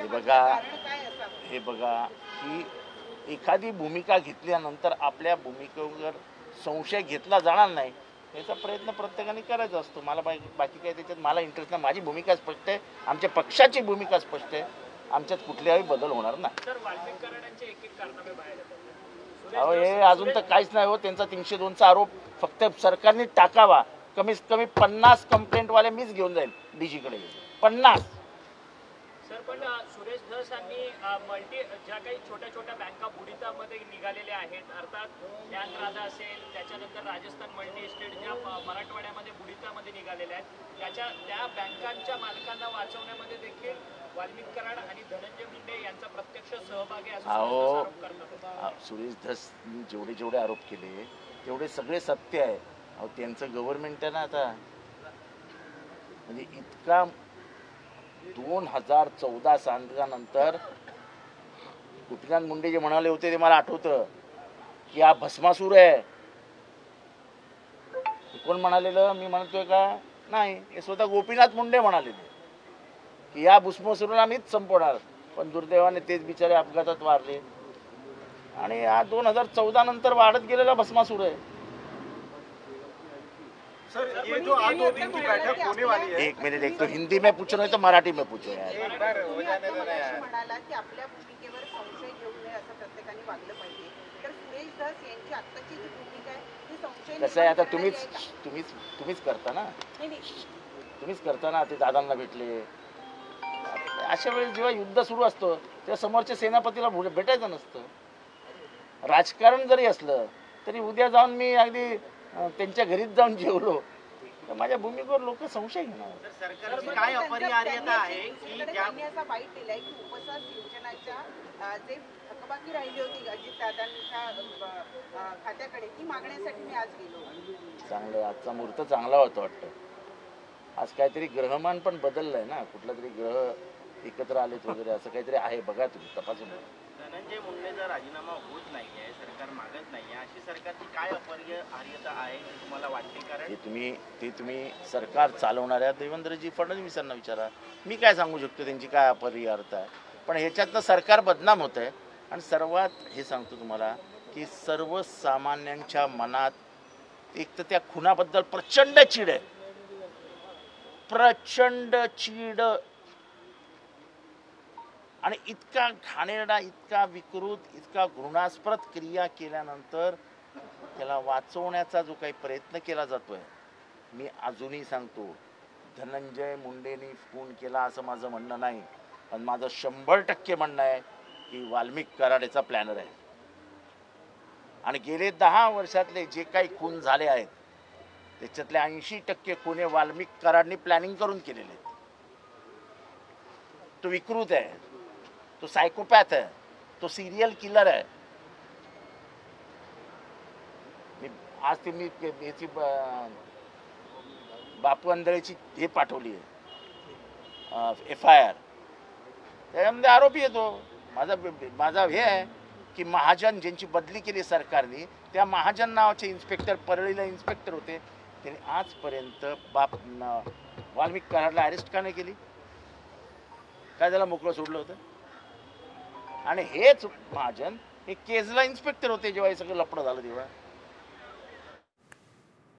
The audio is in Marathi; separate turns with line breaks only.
हे बघा की एखादी भूमिका घेतल्यानंतर आपल्या भूमिकेवर संशय घेतला जाणार नाही याचा प्रयत्न प्रत्येकाने करायचा असतो. मला बाकी काय त्याच्यात मला इंटरेस्ट नाही. माझी भूमिका स्पष्ट आहे, आमच्या पक्षाची भूमिका स्पष्ट आहे, आमच्यात कुठल्याही बदल होणार नाही. अहो हे अजून तर काहीच नाही हो. त्यांचा 302चा आरोप फक्त सरकारने टाकावा. कमीत कमी 50 कंप्लेंटवाले मीच घेऊन जाईल डीजीकडे. 50.
सर पण सुरेश धस यांनी मल्टी ज्या काही छोट्या छोट्या बँका बुडीतामध्ये निघालेल्या आहेत, अर्थात ज्ञान राजा असेल, त्याच्यानंतर राजस्थान मल्टी इस्टेट ज्या मराठवाड्यामध्ये बुडीतामध्ये निघालेल्या आहेत, त्या बँकांच्या मालकांना वाचवण्यामध्ये देखील वाल्मिक कराड आणि धनंजय मुंडे यांचा प्रत्यक्ष सहभागी असल्याचा
सुरेश धस जेवढे आरोप केले तेवढे सगळे सत्य आहे. अहो त्यांचं गव्हर्नमेंट आहे ना आता. म्हणजे इतका 2014 सालानंतर गोपीनाथ मुंडे जे म्हणाले होते ते मला आठवतं की हा भस्मासूर आहे. कोण म्हणालेलं मी म्हणतोय का? नाही, हे स्वतः गोपीनाथ मुंडे म्हणालेले की या भस्मासुराला मीच संपवणार. पण दुर्दैवाने तेच बिचारे अपघातात वारले आणि हा 2014 नंतर वाढत गेलेला भस्मासूर आहे.
सर ये जो आज 2 दिन की बैठक होने वाली है,
एक मिनट, एक तो हिंदी में पूछ रहे हो तो मराठी में पूछो यार.
एक बार हो जाने देना यार.
म्हणाला की आपल्या भूमिकेवर संशय घेऊ नये असं प्रत्येकाने वागलं पाहिजे. तर सुरेश धस यांची आत्ताची जी भूमिका आहे ती संशय
कसं आहे आता तुम्हीच करता ना. तुम्हीच करता ना. ते दादांना भेटले. अशा वेळेस जेव्हा युद्ध सुरू असतं तेव्हा समोरच्या सेनापतीला भेटायचं नसतं. राजकारण जरी असलं तरी उद्या जाऊन मी अगदी त्यांच्या घरीच जाऊन जेवलो तर माझ्या भूमिकेवर लोक संशय घेणार.
सरकारची काय अपरिहार्यता आहे की
त्यांनी असा बाईट दिलाय की उपसा सिंचनाच्या जे थकबाकी राहिली होती अजितदादांच्या खात्याकडे ती मागण्यासाठी मी आज गेलो.
चांगलं. आजचा मुहूर्त चांगला होता वाटतं. आज काहीतरी ग्रहमान पण बदललंय ना. कुठला तरी ग्रह एकत्र आलेत वगैरे असं काहीतरी आहे. बघा तुम्ही तपासून.
धनंजय मुंडेचा राजीनामा होत नाहीये, सरकार मागत नाहीये, अशी सरकारची काय अपरिहार्यता आहे तुम्हाला वाटते? कारण
ते तुम्ही सरकार चालवणाऱ्या देवेंद्रजी फडणवीसांना विचारा. मी काय सांगू शकतो त्यांची काय अपरिहार्यता आहे. पण ह्याच्यातनं सरकार बदनाम होत आहे. आणि सर्वात हे सांगतो तुम्हाला की सर्वसामान्यांच्या मनात एक तर त्या खुनाबद्दल प्रचंड चीड आहे. प्रचंड चीड. आणि इतका घाणेरडा, इतका विकृत, इतका घृणास्पद क्रिया केल्यानंतर त्याला वाचवण्याचा जो काही प्रयत्न केला जातोय, मी अजूनही सांगतो धनंजय मुंडेंनी खून केला असं माझं म्हणणं नाही. पण माझं 100% म्हणणं आहे की वाल्मिक कराडेचा प्लॅनर आहे. आणि गेले 10 वर्षातले जे काही खून झाले आहेत त्याच्यातले 80% खून हे वाल्मिक कराडनी प्लॅनिंग करून केलेले आहेत. तो विकृत आहे, तो सायकोपॅथ आहे, तो सिरियल किलर आहे. आज ते मी याची बापू अंधळेची हे पाठवली आहे FIR. त्याच्यामध्ये आरोपी येतो. माझा हे आहे की महाजन ज्यांची बदली केली सरकारने, त्या महाजन नावाचे इन्स्पेक्टर परळीला इन्स्पेक्टर होते, त्यांनी आजपर्यंत वाल्मिक कराडला अरेस्ट का नाही केली? काय त्याला मोकळं सोडलं होतं? आणि हेच महाजन हे केजला इन्स्पेक्टर होते जेव्हा हे सगळं लफडं झालं तेव्हा.